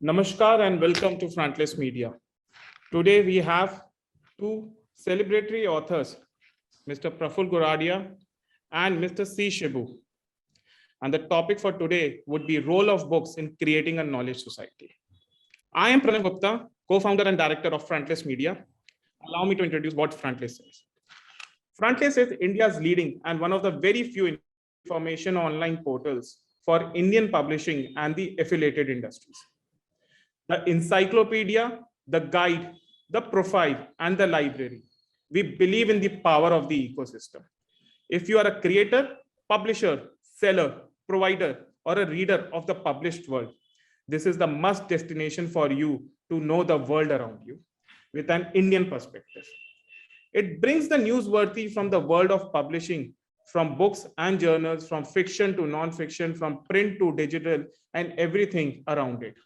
Namaskar and welcome to Frontless Media. Today we have two celebratory authors, Mr. Praful Goradia and Mr. C. Shibu. And the topic for today would be role of books in creating a knowledge society. I am Pranav Gupta, co-founder and director of Frontless Media. Allow me to introduce what Frontless is. Frontless is India's leading and one of the very few information online portals for Indian publishing and the affiliated industries. The encyclopedia, the guide, the profile, and the library. We believe in the power of the ecosystem. If you are a creator, publisher, seller, provider, or a reader of the published world, this is the must destination for you to know the world around you with an Indian perspective. It brings the newsworthy from the world of publishing, from books and journals, from fiction to non-fiction, from print to digital, and everything around it.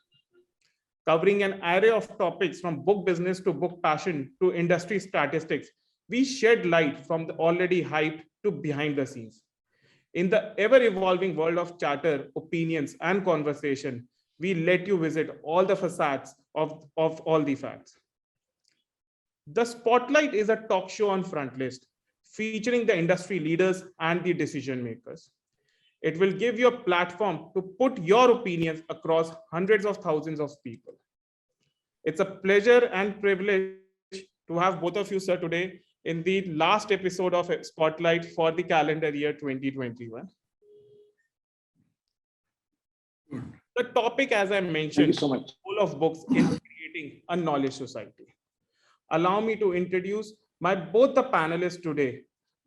Covering an array of topics from book business to book passion to industry statistics, we shed light from the already hyped to behind the scenes. In the ever-evolving world of chatter, opinions, and conversation, we let you visit all the facades of all the facts. The Spotlight is a talk show on Frontlist, featuring the industry leaders and the decision makers. It will give you a platform to put your opinions across hundreds of thousands of people. It's a pleasure and privilege to have both of you, sir, today in the last episode of Spotlight for the calendar year 2021. The topic, as I mentioned, so much. Role of books in creating a knowledge society. Allow me to introduce both the panelists today.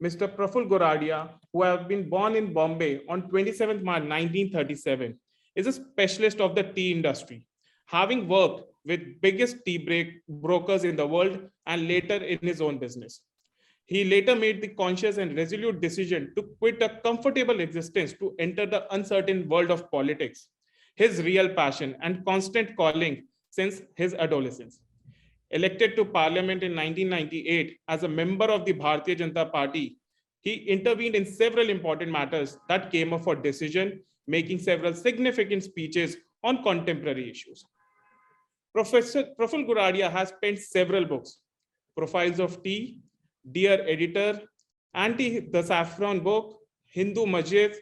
Mr. Praful Goradia, who have been born in Bombay on 27th March 1937, is a specialist of the tea industry, having worked with biggest tea brokers in the world and later in his own business. He later made the conscious and resolute decision to quit a comfortable existence to enter the uncertain world of politics, his real passion and constant calling since his adolescence. Elected to parliament in 1998 as a member of the Bharatiya Janata Party, he intervened in several important matters that came up for decision, making several significant speeches on contemporary issues. Professor Praful Goradia has penned several books: Profiles of Tea, Dear Editor, The Saffron Book, Hindu Masjid,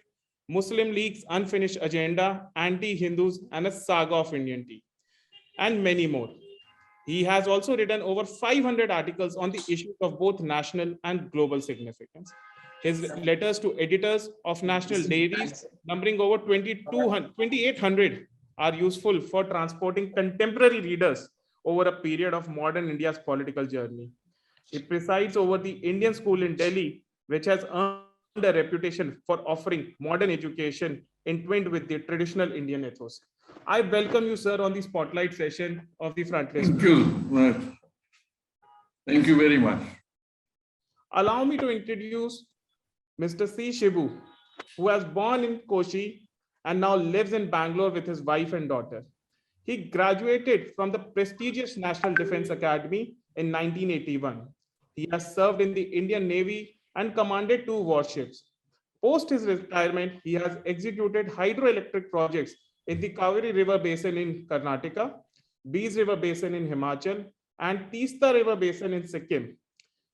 Muslim League's Unfinished Agenda, Anti-Hindus, and A Saga of Indian Tea, and many more. He has also written over 500 articles on the issues of both national and global significance. His letters to editors of national dairies, numbering over 2,800, are useful for transporting contemporary readers over a period of modern India's political journey. He presides over the Indian School in Delhi, which has earned a reputation for offering modern education entwined with the traditional Indian ethos. I welcome you, sir, on the Spotlight session of the Frontless. Thank you. Thank you very much. Allow me to introduce Mr. C. Shibu, who was born in Kochi and now lives in Bangalore with his wife and daughter. He graduated from the prestigious National Defense Academy in 1981. He has served in the Indian Navy and commanded 2 warships. Post his retirement, he has executed hydroelectric projects in the Kaveri River Basin in Karnataka, Beas River Basin in Himachal, and Teesta River Basin in Sikkim.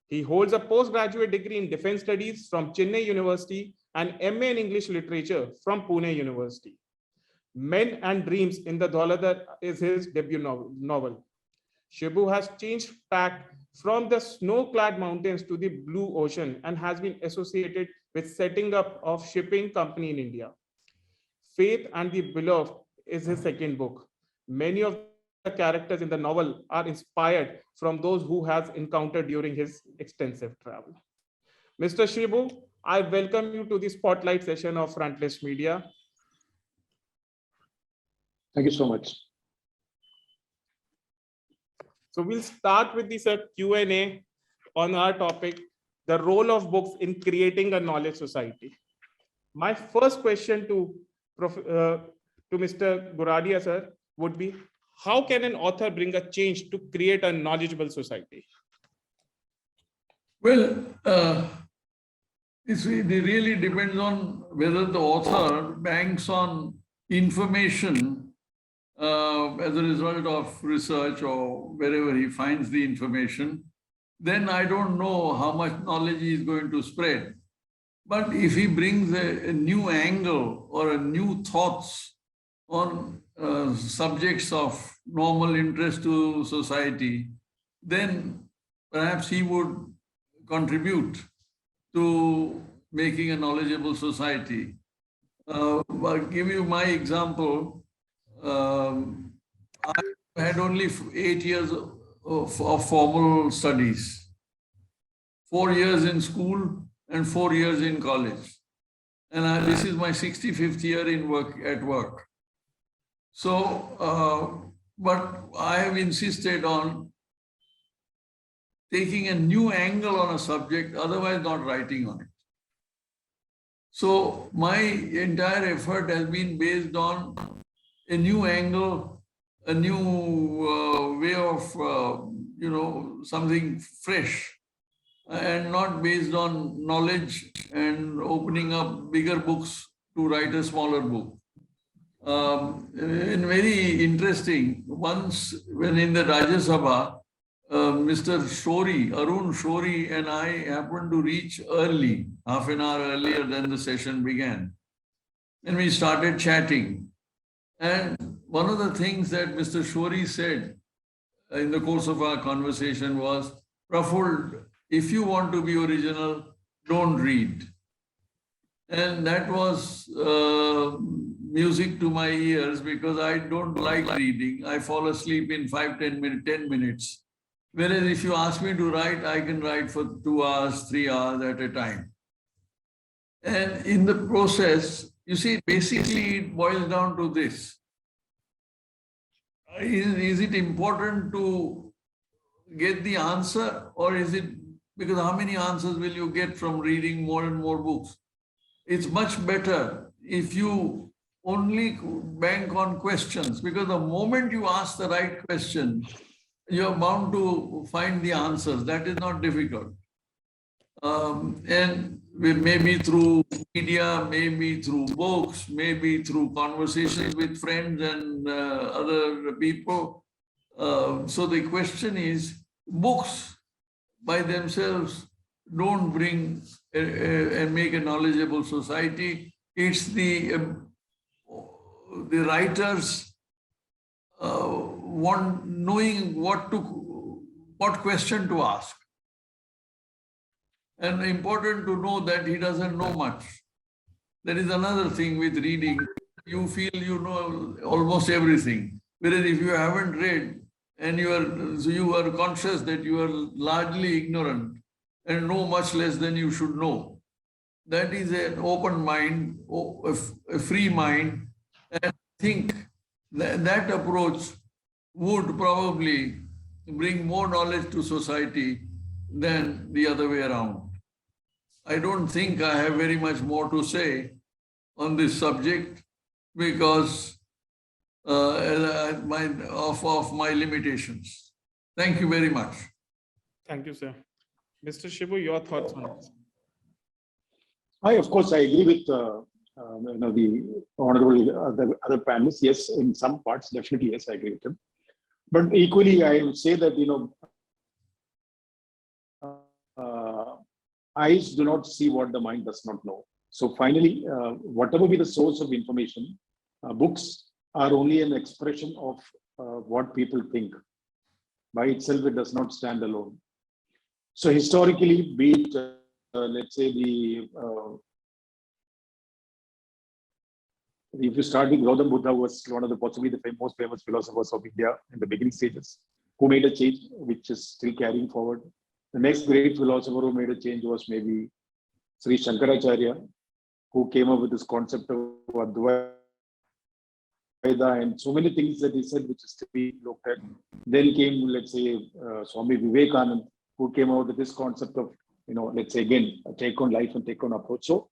He holds a postgraduate degree in Defense Studies from Chennai University and MA in English Literature from Pune University. Men and Dreams in the Dauladar is his debut novel. Shibu has changed tack from the snow-clad mountains to the blue ocean and has been associated with setting up of shipping company in India. Faith and the Beloved is his second book. Many of the characters in the novel are inspired from those who has encountered during his extensive travel. Mr. Shibu, I welcome you to the Spotlight session of Frontless Media. Thank you so much. So we'll start with this Q&A on our topic, the role of books in creating a knowledge society. My first question to Mr. Goradia, sir, would be, how can an author bring a change to create a knowledgeable society? Well, it really depends on whether the author banks on information as a result of research or wherever he finds the information, then I don't know how much knowledge he is going to spread. But if he brings a new angle or a new thoughts on subjects of normal interest to society, then perhaps he would contribute to making a knowledgeable society. I'll give you my example. I had only 8 years of formal studies, 4 years in school and 4 years in college. And this is my 65th year at work. So, but I have insisted on taking a new angle on a subject, otherwise not writing on it. So my entire effort has been based on a new angle, a new way of, something fresh, and not based on knowledge and opening up bigger books to write a smaller book. And very interesting, once when in the Rajya Sabha, Mr. Shori, Arun Shori and I happened to reach early, half an hour earlier than the session began. And we started chatting. And one of the things that Mr. Shori said in the course of our conversation was, Praful, if you want to be original, don't read. And that was music to my ears because I don't like reading. I fall asleep in 10 minutes. Whereas if you ask me to write, I can write for 2 hours, 3 hours at a time. And in the process, you see, basically it boils down to this. Is it important to get the answer, or is it, because how many answers will you get from reading more and more books? It's much better if you only bank on questions, because the moment you ask the right question, you're bound to find the answers. That is not difficult. And maybe through media, maybe through books, maybe through conversations with friends and other people. So the question is, books by themselves don't bring and make a knowledgeable society. It's the writers knowing what question to ask. And important to know that he doesn't know much. There is another thing with reading. You feel you know almost everything. Whereas if you haven't read and you are conscious that you are largely ignorant and know much less than you should know, that is an open mind, a free mind. And I think that approach would probably bring more knowledge to society than the other way around. I don't think I have very much more to say on this subject because of my limitations. Thank you very much. Thank you, sir. Mr. Shibu, your thoughts on this? Of course, I agree with the honorable the other panelists. Yes, in some parts, definitely, yes, I agree with them. But equally, I would say that, eyes do not see what the mind does not know. So finally, whatever be the source of information, books are only an expression of what people think. By itself, it does not stand alone. So historically, be it, let's say, if you start with Gautam Buddha, was one of the possibly the most famous philosophers of India in the beginning stages, who made a change which is still carrying forward. The next great philosopher who made a change was maybe Sri Shankaracharya, who came up with this concept of Advaita and so many things that he said which is to be looked at. Then came, let's say, Swami Vivekananda, who came out with this concept of, let's say again, a take on life and take on approach. So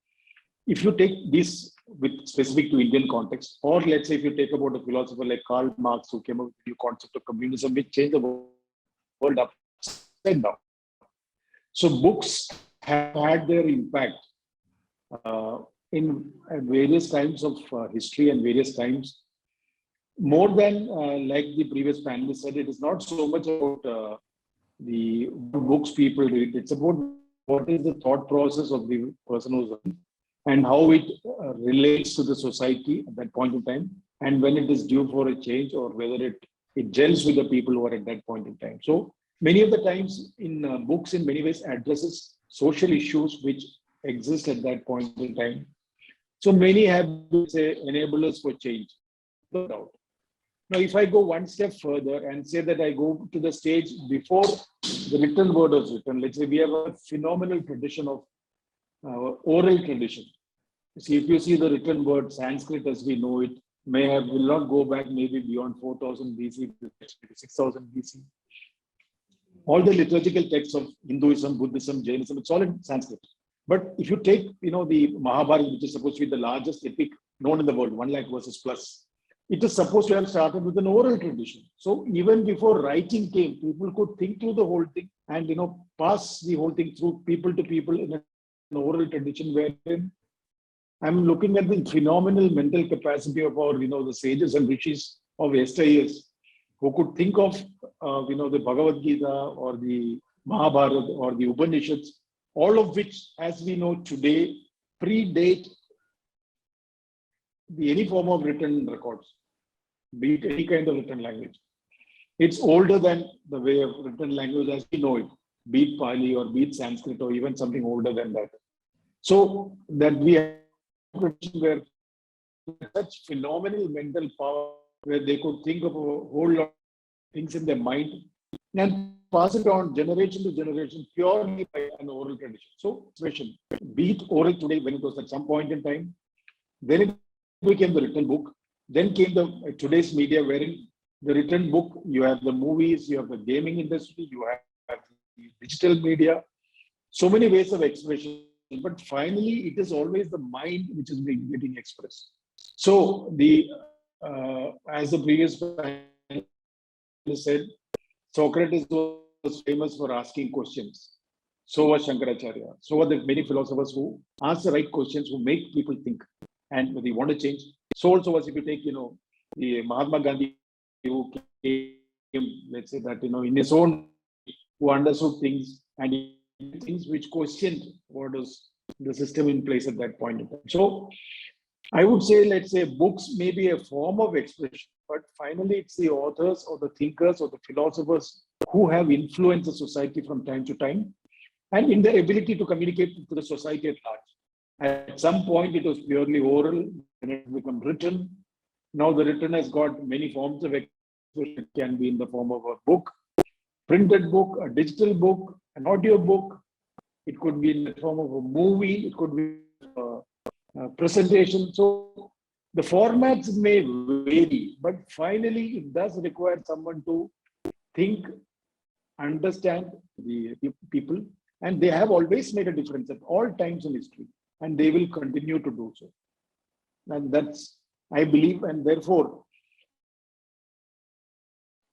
if you take this with specific to Indian context, or let's say if you take about a philosopher like Karl Marx, who came up with the new concept of communism, which changed the world upside down. So books have had their impact in various times of history and various times. more than like the previous panelist said, it is not so much about the books people read. It's about what is the thought process of the person who's writing and how it relates to the society at that point in time, and when it is due for a change or whether it gels with the people who are at that point in time. So many of the times in books in many ways addresses social issues which exist at that point in time. So many have been, say, enablers for change, no doubt. Now, if I go one step further and say that I go to the stage before the written word was written, let's say we have a phenomenal tradition of oral tradition. See, if you see the written word, Sanskrit as we know it, will not go back maybe beyond 4000 BC, 6000 BC. All the liturgical texts of Hinduism, Buddhism, Jainism, it's all in Sanskrit. But if you take, the Mahabharata, which is supposed to be the largest epic known in the world, 1 lakh verses plus, it is supposed to have started with an oral tradition. So even before writing came, people could think through the whole thing and, pass the whole thing through people to people in an oral tradition wherein I'm looking at the phenomenal mental capacity of our, the sages and rishis of yesteryears who could think of, the Bhagavad Gita or the Mahabharata or the Upanishads, all of which, as we know today, predate any form of written records, be it any kind of written language. It's older than the way of written language as we know it, be it Pali or be it Sanskrit or even something older than that. So that we have where such phenomenal mental power where they could think of a whole lot of things in their mind and pass it on generation to generation purely by an oral tradition. So, expression, be it oral today when it was at some point in time, then it became the written book, then came the today's media wherein the written book, you have the movies, you have the gaming industry, you have the digital media, so many ways of expression. But finally, it is always the mind which is getting expressed. So as the previous panelist said, Socrates was famous for asking questions. So was Shankaracharya. So were the many philosophers who ask the right questions, who make people think, and they want to change. So also was, if you take, the Mahatma Gandhi, who came, let's say that, in his own, who understood things and things which questioned what was the system in place at that point in time. So I would say, let's say, books may be a form of expression, but finally it's the authors or the thinkers or the philosophers who have influenced the society from time to time and in the ability to communicate to the society at large. At some point, it was purely oral, and it became written. Now the written has got many forms of expression. It can be in the form of a book, printed book, a digital book, an audio book. It could be in the form of a movie. It could be a presentation. So the formats may vary, but finally it does require someone to think, understand the people, and they have always made a difference at all times in history, and they will continue to do so. And that's, I believe, and therefore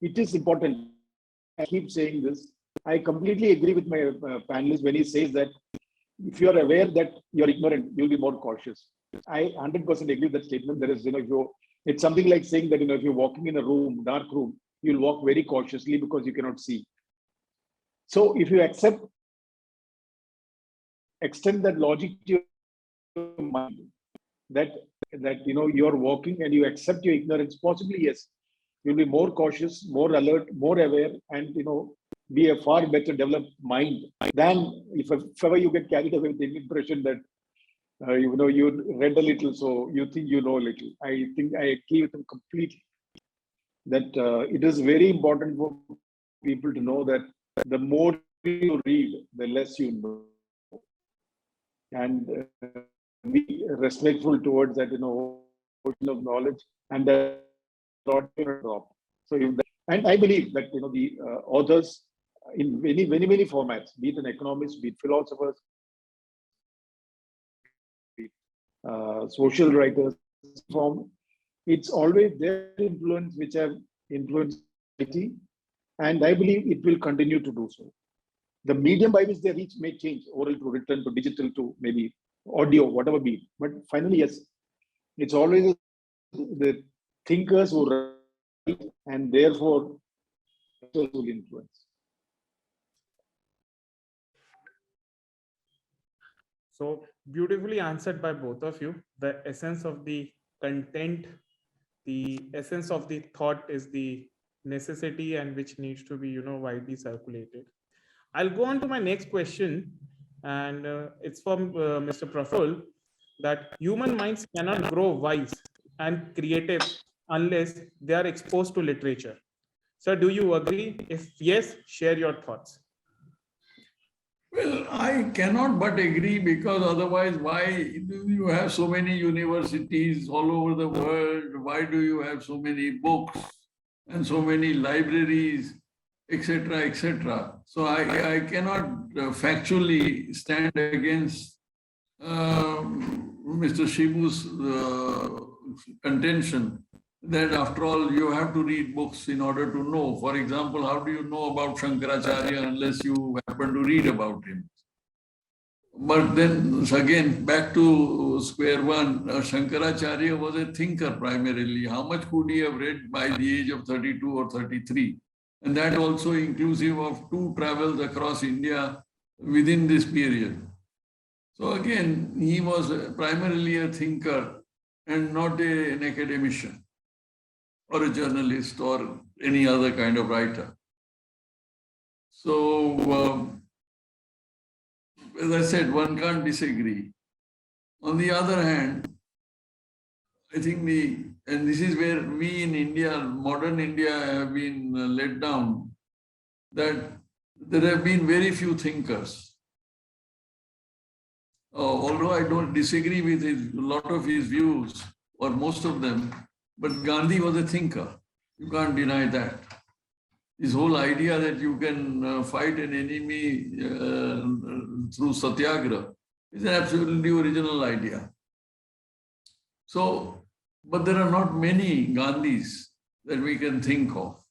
it is important. I keep saying this. I completely agree with my panelist when he says that if you are aware that you're ignorant, you'll be more cautious. I 100% agree with that statement. There is, it's something like saying that, if you're walking in a room, dark room, you'll walk very cautiously because you cannot see. So if you extend that logic to your mind, that you're walking and you accept your ignorance, possibly, yes, you'll be more cautious, more alert, more aware, and, be a far better developed mind than if ever you get carried away with the impression that, you read a little, so you think you know a little. I think I agree with him completely that it is very important for people to know that the more you read, the less you know. And be respectful towards that, ocean of knowledge, and that not drop. So, and I believe that, the authors in many formats, be it an economist, be it philosophers, be it, social writers, it's always their influence which have influenced society, and I believe it will continue to do so. The medium by which they reach may change, oral to written to digital to maybe audio, whatever be. But finally, yes, it's always the thinkers who write and therefore will influence. So beautifully answered by both of you. The essence of the content, the essence of the thought is the necessity and which needs to be, widely circulated. I'll go on to my next question, and it's from Mr. Praful, that human minds cannot grow wise and creative unless they are exposed to literature. Sir, do you agree? If yes, share your thoughts. Well, I cannot but agree, because otherwise, why do you have so many universities all over the world? Why do you have so many books and so many libraries, etc., etc.? So I cannot factually stand against Mr. Shibu's contention that after all, you have to read books in order to know. For example, how do you know about Shankaracharya unless you happen to read about him? But then again, back to square one, Shankaracharya was a thinker primarily. How much could he have read by the age of 32 or 33? And that also inclusive of 2 travels across India within this period. So again, he was primarily a thinker and not an academician or a journalist or any other kind of writer. So, as I said, one can't disagree. On the other hand, I think and this is where we in India, modern India, have been let down, that there have been very few thinkers. Although I don't disagree with a lot of his views, or most of them, but Gandhi was a thinker. You can't deny that. This whole idea that you can fight an enemy through satyagraha is an absolutely original idea. So, but there are not many Gandhis that we can think of.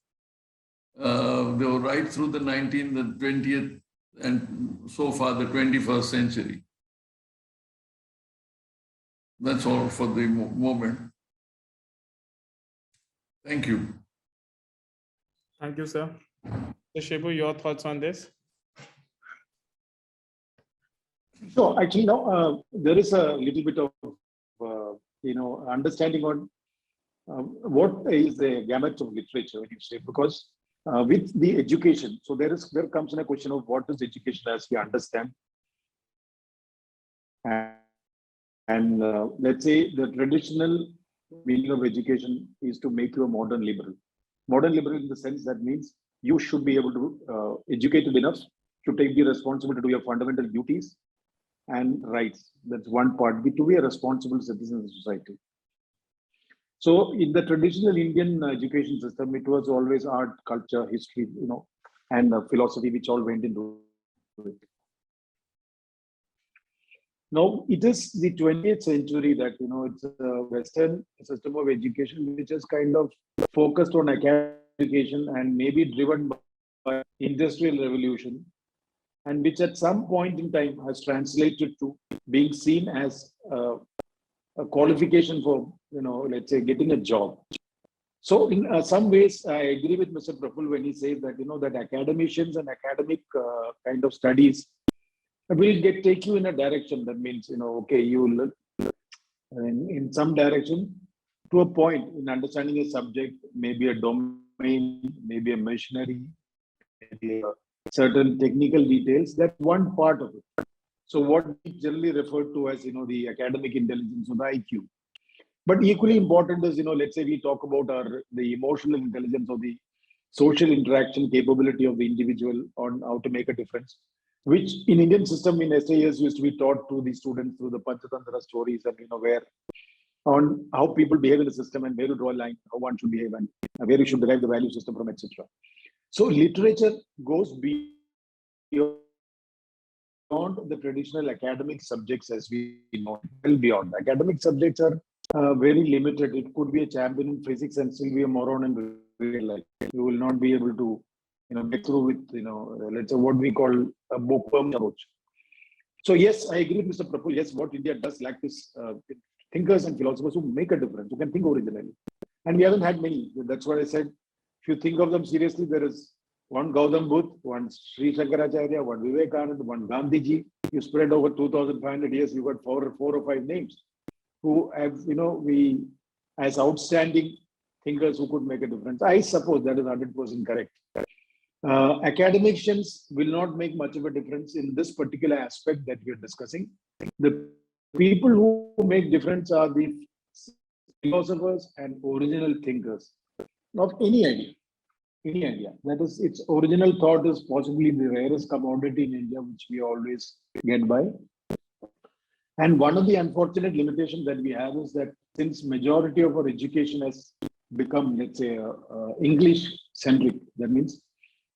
They were right through the 19th, the 20th, and so far the 21st century. That's all for the moment. Thank you. Thank you, sir. Mr. Shibu, your thoughts on this? So actually now there is a little bit of understanding on what is the gamut of literature when you say, because with the education, so there comes in a question of what is education as we understand, and let's say the traditional meaning of education is to make you a modern liberal. Modern liberal in the sense that means you should be able to educated enough to take the responsibility to do your fundamental duties and rights. That's one part. To be a responsible citizen of the society. So in the traditional Indian education system, it was always art, culture, history, and philosophy, which all went into it. Now it is the 20th century that it's a Western system of education which is kind of focused on academic education and maybe driven by industrial revolution, and which at some point in time has translated to being seen as a qualification for let's say getting a job. So in some ways, I agree with Mr. Praful when he says that that academicians and academic kind of studies will take you in a direction that means okay, you will in some direction to a point in understanding a subject, maybe a domain, maybe a machinery, maybe a certain technical details. That's one part of it. So what we generally refer to as the academic intelligence or the IQ. But equally important is let's say we talk about the emotional intelligence or the social interaction capability of the individual on how to make a difference, which in Indian system in SAS used to be taught to the students through the Panchatantra stories, and where on how people behave in the system and where to draw a line, how one should behave, and where you should derive the value system from, etc. So literature goes beyond the traditional academic subjects as we know, well beyond. Academic subjects are very limited. It could be a champion in physics and still be a moron in real life. You will not be able to get through with let's say what we call a bookworm approach. So yes, I agree with Mr. Praful. Yes, what India does lack is thinkers and philosophers who make a difference, who can think originally. And we haven't had many. That's what I said. If you think of them seriously, there is one Gautam Buddha, one Sri Shankaracharya, one Vivekananda, one Gandhiji. You spread over 2,500 years, you got four or five names who have, we as outstanding thinkers who could make a difference. I suppose that is 100% correct. Academicians will not make much of a difference in this particular aspect that we are discussing. The people who make difference are the philosophers and original thinkers of any idea. Any idea. That is, its original thought is possibly the rarest commodity in India, which we always get by. And one of the unfortunate limitations that we have is that since majority of our education has become, let's say, English-centric, that means,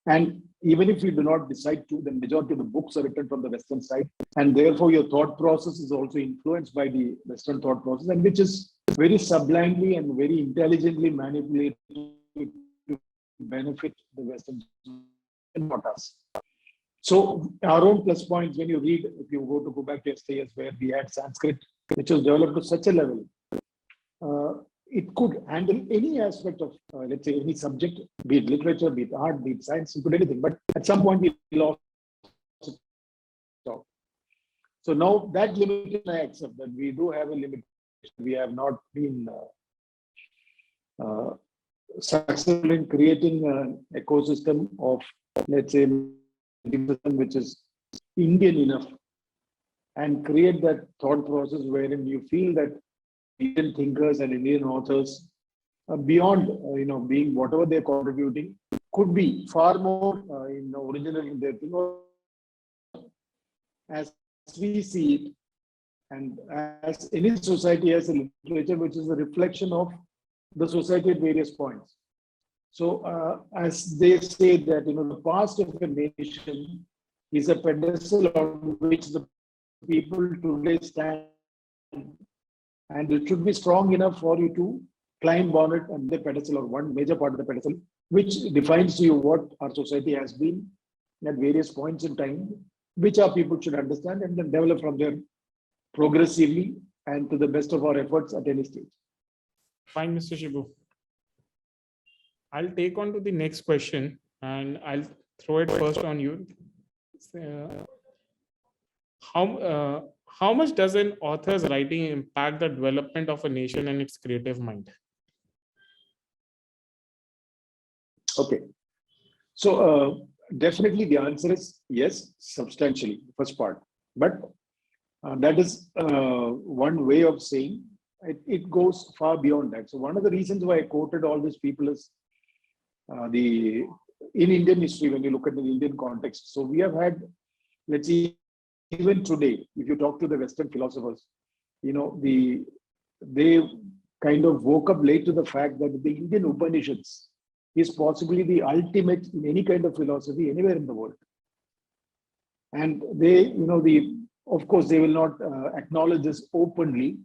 and even if you do not decide to, the majority of the books are written from the Western side, and therefore your thought process is also influenced by the Western thought process, and which is very sublimely and very intelligently manipulated to benefit the Western, not us. So our own plus points, when you read, if you go back to STS where we had Sanskrit, which was developed to such a level, it could handle any aspect of, let's say, any subject, be it literature, be it art, be it science, it could anything. But at some point we lost it. So now that limitation I accept, that we do have a limitation. We have not been successful in creating an ecosystem of, let's say, which is Indian enough, and create that thought process wherein you feel that Indian thinkers and Indian authors, beyond being whatever they're contributing, could be far more original in their thing, as we see it, and as any society has a literature which is a reflection of the society at various points. So as they say that the past of a nation is a pedestal on which the people today stand, and it should be strong enough for you to climb on it, and the pedestal, or one major part of the pedestal, which defines to you what our society has been at various points in time, which our people should understand and then develop from there progressively and to the best of our efforts at any stage. Fine, Mr. Shibu. I'll take on to the next question and I'll throw it first on you. How much does an author's writing impact the development of a nation and its creative mind? Okay. So definitely the answer is yes, substantially, first part. But that is one way of saying it goes far beyond that. So one of the reasons why I quoted all these people is in Indian history, when you look at the Indian context. So we have had, let's see, even today, if you talk to the Western philosophers, they kind of woke up late to the fact that the Indian Upanishads is possibly the ultimate in any kind of philosophy anywhere in the world. And they, of course, they will not acknowledge this openly,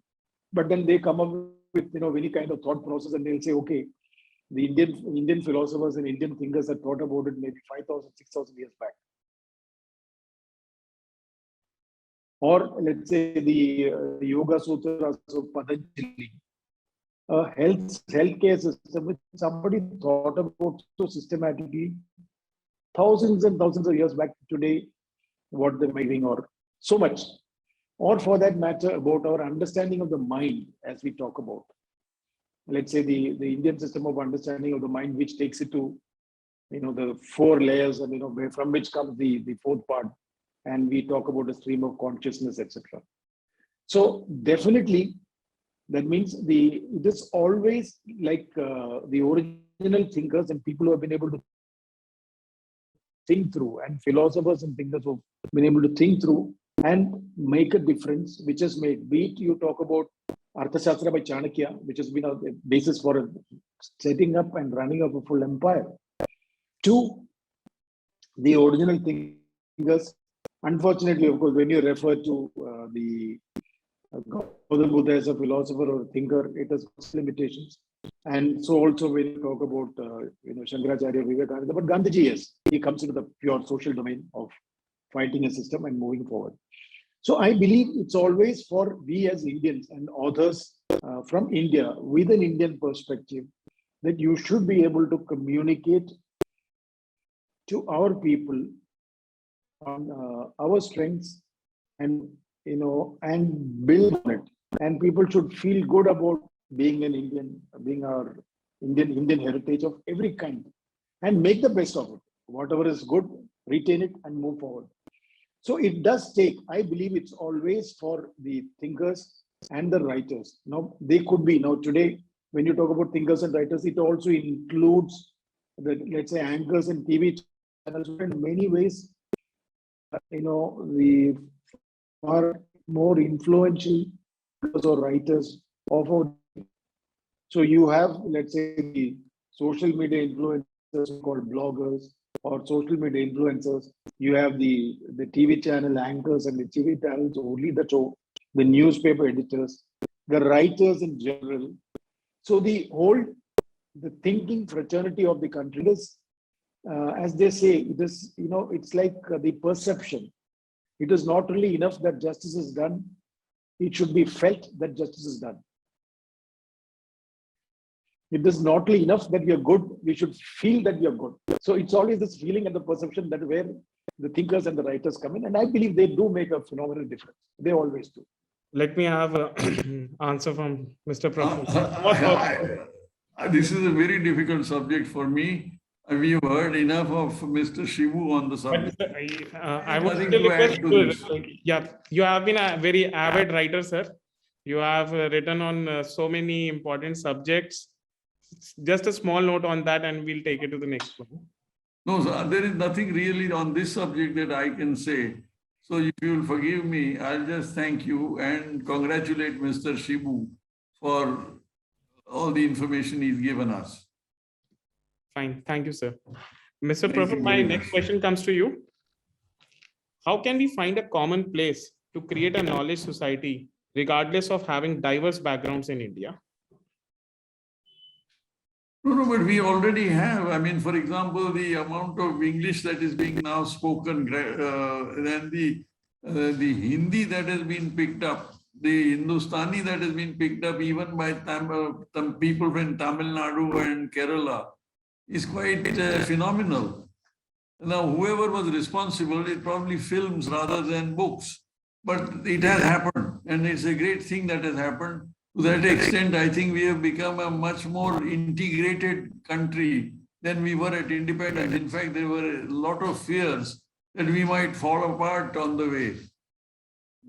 but then they come up with, any kind of thought process, and they'll say, okay, the Indian philosophers and Indian thinkers had thought about it maybe 5,000, 6,000 years back. Or let's say the Yoga Sutras of Patanjali, healthcare system which somebody thought about so systematically thousands and thousands of years back today, what they're making, or so much. Or for that matter, about our understanding of the mind as we talk about. Let's say the Indian system of understanding of the mind, which takes it to, the 4 layers, and, from which comes the 4th part. And we talk about a stream of consciousness, etc. So definitely, that means it is always like the original thinkers and people who have been able to think through, and philosophers and thinkers who have been able to think through and make a difference, which has made, be it you talk about Arthashastra by Chanakya, which has been a basis for setting up and running of a full empire, to the original thinkers. Unfortunately, of course, when you refer to the Gautam Buddha as a philosopher or a thinker, it has limitations. And so also when you talk about, Shankaracharya, Vivekananda, but Gandhiji, yes, he comes into the pure social domain of fighting a system and moving forward. So I believe it's always for we as Indians and authors from India with an Indian perspective, that you should be able to communicate to our people on our strengths and and build on it. And people should feel good about being an Indian, being our Indian heritage of every kind, and make the best of it. Whatever is good, retain it and move forward. So it does take, I believe it's always for the thinkers and the writers. Now, they could be, now today, when you talk about thinkers and writers, it also includes the, let's say, anchors and TV channels. In many ways, the far more influential or writers of our. So you have, let's say, the social media influencers called bloggers or social media influencers. You have the TV channel anchors and the TV channels who lead the show, the newspaper editors, the writers in general. So the thinking fraternity of the country is, as they say, it is, it's like the perception. It is not really enough that justice is done. It should be felt that justice is done. It is not really enough that we are good. We should feel that we are good. So it's always this feeling and the perception that where the thinkers and the writers come in. And I believe they do make a phenomenal difference. They always do. Let me have an answer from Mr. Praful. This is a very difficult subject for me. We have heard enough of Mr. Shivu on the subject. But I would Nothing still to add request to you, this. yeah, you have been a very avid writer, sir. You have written on so many important subjects. Just a small note on that, and we'll take it to the next one. No, sir, there is nothing really on this subject that I can say. So if you will forgive me, I'll just thank you and congratulate Mr. Shibu for all the information he's given us. Fine. Thank you, sir. Mr. Thank Praful, you my very next much. question comes to you. How can we find a common place to create a knowledge society, regardless of having diverse backgrounds in India? No, but we already have. I mean, for example, the amount of English that is being now spoken, then the Hindi that has been picked up, the Hindustani that has been picked up even by people from Tamil Nadu and Kerala is quite phenomenal. Now, whoever was responsible, it probably films rather than books, but it has happened, and it's a great thing that has happened. To that extent, I think we have become a much more integrated country than we were at independence. In fact, there were a lot of fears that we might fall apart on the way.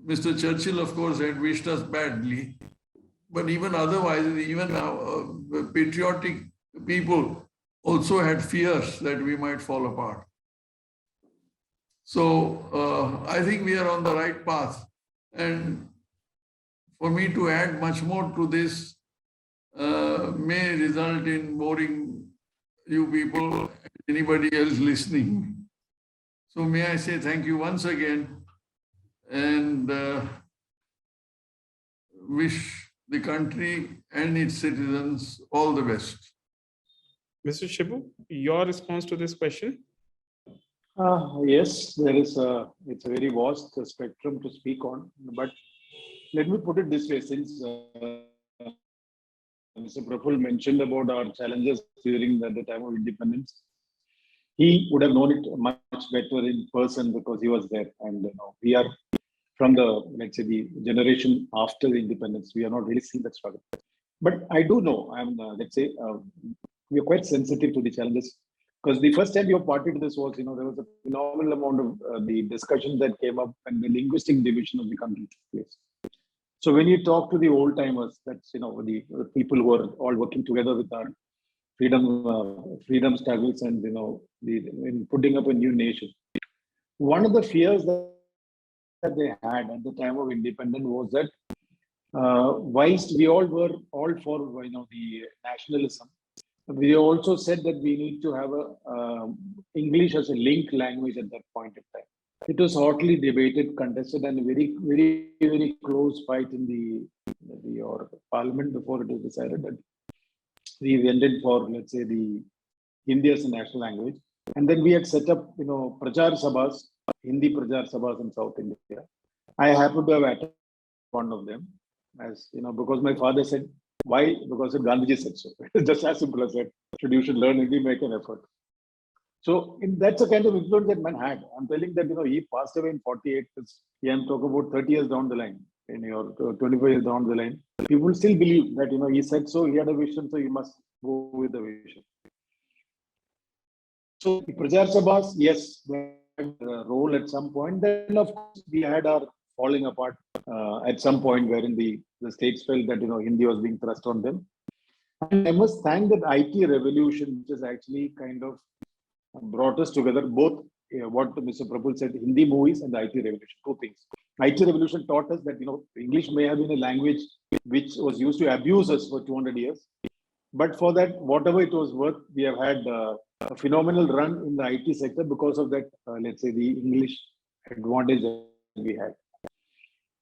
Mr. Churchill, of course, had wished us badly, but even otherwise, even patriotic people also had fears that we might fall apart. So I think we are on the right path. And for me to add much more to this may result in boring you people, anybody else listening. So may I say thank you once again and wish the country and its citizens all the best. Mr. Shibu, your response to this question? Yes, it's a very vast spectrum to speak on, but let me put it this way, since Mr. Praful mentioned about our challenges during the time of independence, he would have known it much better in person because he was there. And we are from the, let's say, the generation after the independence, we are not really seeing that struggle. But I do know, let's say, we are quite sensitive to the challenges. Because the first time you parted this was, there was a phenomenal amount of the discussion that came up and the linguistic division of the country took place. So when you talk to the old timers, that's, the people who are all working together with our freedom struggles and, in putting up a new nation. One of the fears that they had at the time of independence was that whilst we all were all for, the nationalism, we also said that we need to have English as a link language at that point in time. It was hotly debated, contested, and very, very, very close fight in the parliament before it was decided that we ended for, let's say, the Hindi as a national language. And then we had set up, Prachar Sabhas, Hindi Prachar Sabhas in South India. I happened to have attended one of them. as you know, because my father said, why? Because Gandhiji said so. It's just as simple as that. You should learn Hindi, make an effort. So that's the kind of influence that man had. I'm telling that, he passed away in 48. I'm talking about 30 years down the line, in your 25 years down the line. People still believe that, he said so, he had a vision, so you must go with the vision. So Prajar Sabhas, yes, they had a role at some point. Then, of course, we had our falling apart at some point wherein the states felt that, Hindi was being thrust on them. And I must thank that IT revolution, which has actually kind of brought us together, both what Mr. Prabhu said, Hindi movies and the IT revolution, two things. IT revolution taught us that, English may have been a language which was used to abuse us for 200 years. But for that, whatever it was worth, we have had a phenomenal run in the IT sector because of that, let's say, the English advantage that we had.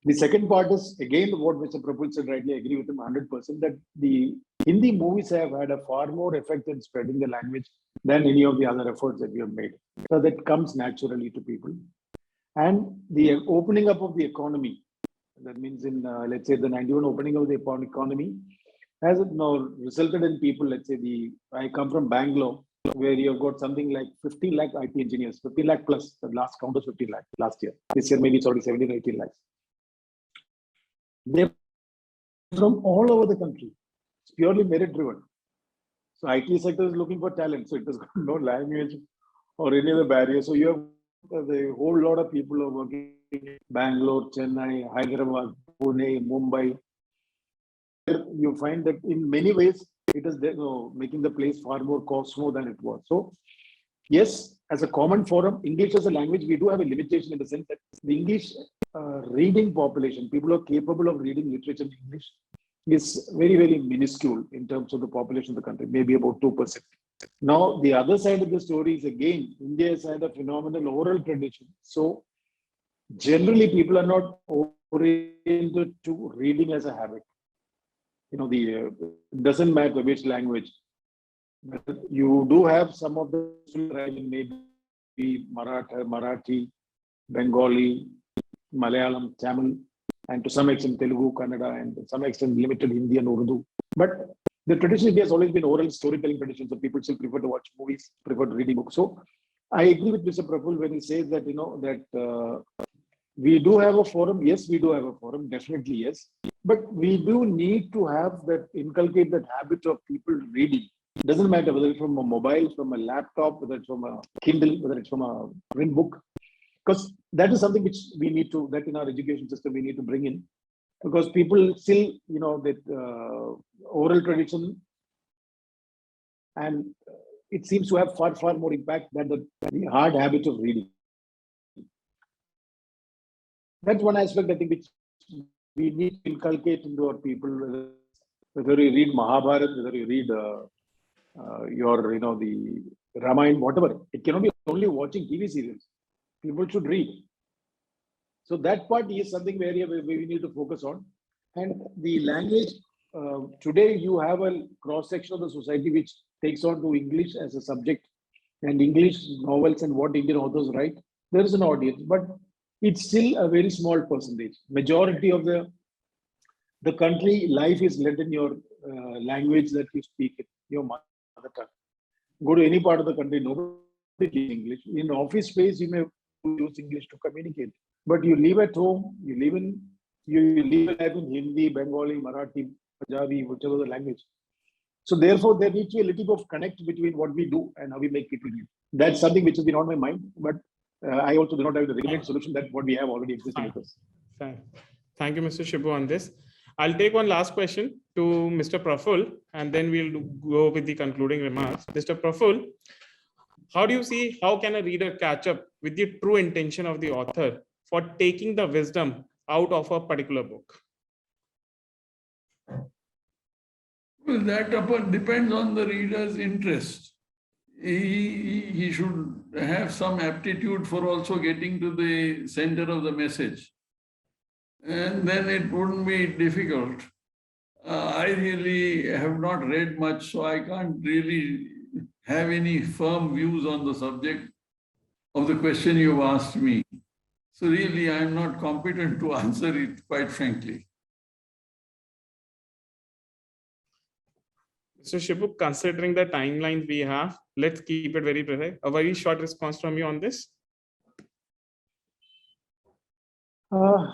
The second part is, again, what Mr. Prabhu said rightly, I agree with him 100%, that the Hindi movies have had a far more effect in spreading the language than any of the other efforts that we have made. So that comes naturally to people. And the opening up of the economy, that means in, let's say, the 91 opening of the economy, has now resulted in people, let's say, I come from Bangalore, where you've got something like 15 lakh IT engineers, 15 lakh plus, the last count was 15 lakh last year. This year, maybe it's already 17, 18 lakhs. They're from all over the country. It's purely merit driven. So IT sector is looking for talent. So it has got no language or any other barrier. So you have the whole lot of people are working in Bangalore, Chennai, Hyderabad, Pune, Mumbai. You find that in many ways it is making the place far more cosmo than it was. So yes, as a common forum, English as a language, we do have a limitation in the sense that the English reading population, people who are capable of reading literature in English, is very, very minuscule in terms of the population of the country, maybe about 2%. Now, the other side of the story is, again, India has had a phenomenal oral tradition. So generally, people are not oriented to reading as a habit. It doesn't matter which language. You do have some of the maybe Marathi, Bengali, Malayalam, Tamil, and to some extent Telugu, Kannada, and to some extent limited Hindi and Urdu. But the tradition in India has always been oral storytelling tradition, so people still prefer to watch movies, prefer to read books. So I agree with Mr. Prabhu when he says that, we do have a forum. Yes, we do have a forum, definitely yes. But we do need to have that, inculcate that habit of people reading. It doesn't matter whether it's from a mobile, from a laptop, whether it's from a Kindle, whether it's from a print book. Because that is something which we need to, that in our education system, we need to bring in. Because people still, that oral tradition, and it seems to have far, far more impact than the hard habit of reading. That's one aspect, I think, which we need to inculcate into our people, whether you read Mahabharata, whether you read the Ramayana, whatever. It cannot be only watching TV serials. People should read. So that part is something where we need to focus on. And the language, today you have a cross-section of the society which takes on to English as a subject, and English novels and what Indian authors write. There is an audience, but it's still a very small percentage. Majority of the country life is led in your language that you speak, your mother tongue. Go to any part of the country, nobody speaks English. In office space, you may use English to communicate, but you live at home, you live in Hindi, Bengali, Marathi, Punjabi, whichever the language. So therefore, there needs to be a little bit of connect between what we do and how we make people read. That's something which has been on my mind, but I also do not have the ready-made solution that what we have already existing with us. Thank you, Mr. Shibu, on this. I'll take one last question to Mr. Praful, and then we'll go with the concluding remarks. Mr. Praful, how do you see, how can a reader catch up with the true intention of the author for taking the wisdom out of a particular book? Well, that depends on the reader's interest. He should have some aptitude for also getting to the center of the message. And then it wouldn't be difficult. I really have not read much, so I can't really have any firm views on the subject of the question you've asked me. So really, I'm not competent to answer it, quite frankly. Mr. Shibu, considering the timeline we have, let's keep it very precise. A very short response from you on this.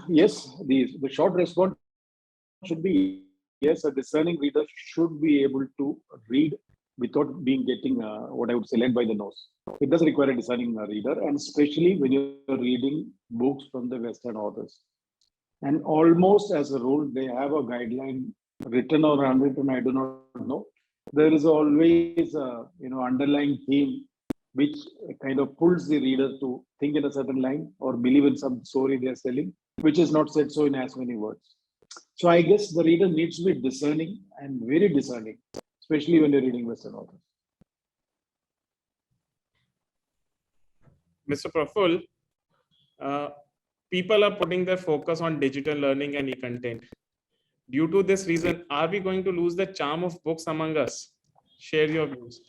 Yes, the short response should be yes, a discerning reader should be able to read without being getting what I would say led by the nose. It does require a discerning reader, and especially when you're reading books from the Western authors. And almost as a rule, they have a guideline, written or unwritten, I do not know. There is always a underlying theme which kind of pulls the reader to think in a certain line or believe in some story they are selling, which is not said so in as many words. So I guess the reader needs to be discerning and very discerning, especially when you're reading Western authors. Mr. Praful, people are putting their focus on digital learning and e-content. Due to this reason, are we going to lose the charm of books among us? Share your views.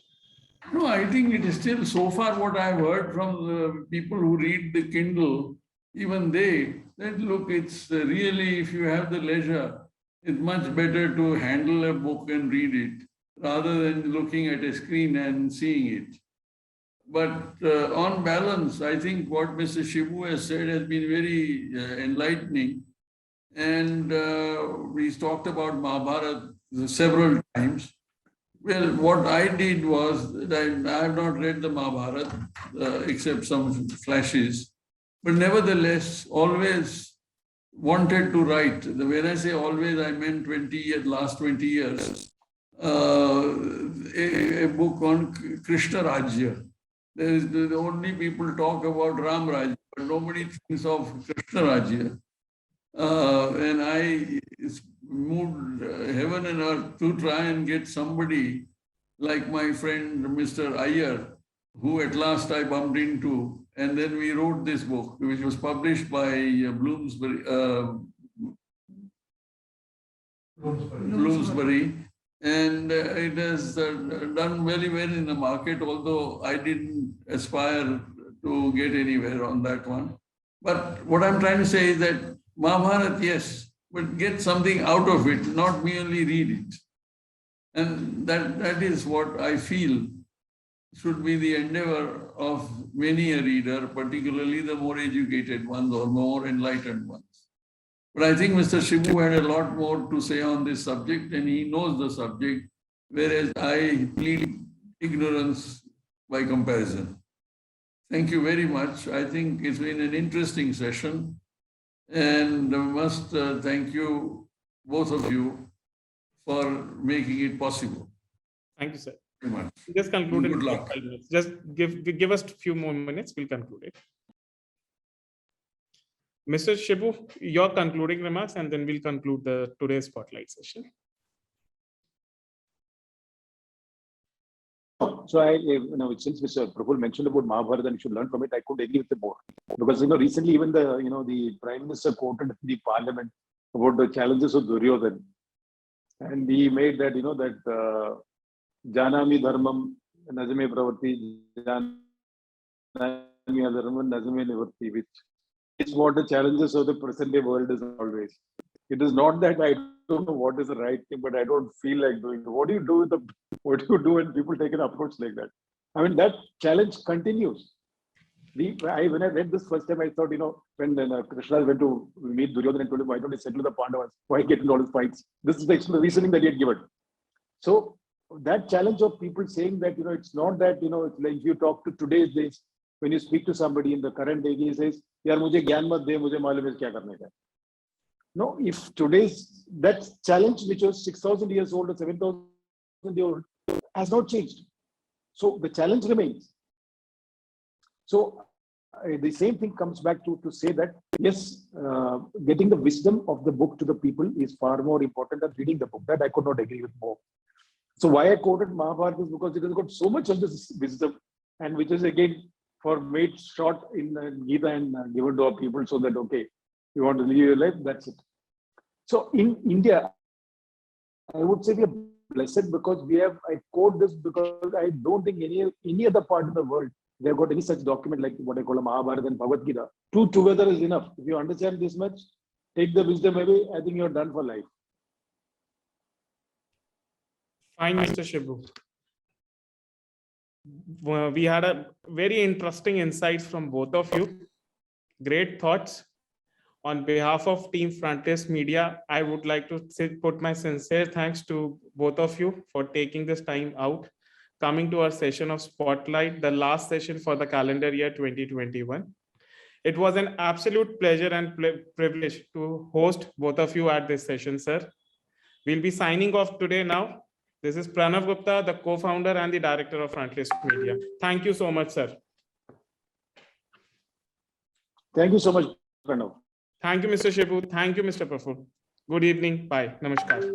No, I think it is still so far what I've heard from the people who read the Kindle, even they, that look, it's really, if you have the leisure, it's much better to handle a book and read it rather than looking at a screen and seeing it. But on balance, I think what Mr. Shibu has said has been very enlightening. And he's talked about Mahabharata several times. Well, what I did was that I have not read the Mahabharata except some flashes, but nevertheless, always wanted to write. When I say always, I meant last 20 years, a book on Krishna Rajya. The only people talk about Ram Rajya, but nobody thinks of Krishna Rajya. And I moved heaven and earth to try and get somebody like my friend Mr. Iyer, who at last I bumped into, and then we wrote this book, which was published by Bloomsbury, and it has done very well in the market, although I didn't aspire to get anywhere on that one. But what I'm trying to say is that Mahabharata, yes, but get something out of it, not merely read it. And that is what I feel should be the endeavor of many a reader, particularly the more educated ones or more enlightened ones. But I think Mr. Shibu had a lot more to say on this subject, and he knows the subject, whereas I plead ignorance by comparison. Thank you very much. I think it's been an interesting session. And I must thank you, both of you, for making it possible. Thank you, sir. Very much. Just conclude in Good luck. 5 minutes. Just give us a few more minutes. We'll conclude it. Mr. Shibu, your concluding remarks, and then we'll conclude today's spotlight session. So since Mr. Praful mentioned about Mahabharata and you should learn from it, I could agree with him more. Because recently even the Prime Minister quoted the Parliament about the challenges of Duryodhan. And he made that, that Janami Dharmam Najame Pravati, Janami Dharmam Najame Nivarti, which is what the challenges of the present day world is always. It is not that I don't know what is the right thing, but I don't feel like doing it. What do you do when people take an approach like that? I mean, that challenge continues. When I read this first time, I thought, when Krishna went to meet Duryodhana and told him, why don't you settle the Pandavas? Why get into all his fights? This is the reasoning that he had given. So that challenge of people saying that, it's not that, it's like if you talk to today's days, when you speak to somebody in the current day, he says, yaar, mujhe gyan mat de, mujhe malum hai kya karne ka. No, if that challenge, which was 6,000 years old or 7,000 years old, has not changed. So the challenge remains. So the same thing comes back to say that, yes, getting the wisdom of the book to the people is far more important than reading the book. That I could not agree with more. So why I quoted Mahabharata is because it has got so much of this wisdom, and which is again made short in Gita and given to our people so that, okay, you want to live your life, that's it. So in India, I would say we are blessed because I quote this because I don't think any other part of the world they have got any such document like what I call a Mahabharata and Bhagavad Gita. Two together is enough. If you understand this much, take the wisdom away, I think you're done for life. Fine, Mr. Shibu. We had a very interesting insights from both of you. Great thoughts. On behalf of Team Frontlist Media, I would like to put my sincere thanks to both of you for taking this time out, coming to our session of Spotlight, the last session for the calendar year 2021. It was an absolute pleasure and privilege to host both of you at this session, sir. We'll be signing off today now. This is Pranav Gupta, the co-founder and the director of Frontlist Media. Thank you so much, sir. Thank you so much, Pranav. Thank you, Mr. Shibu. Thank you, Mr. Praful. Good evening. Bye. Namaskar.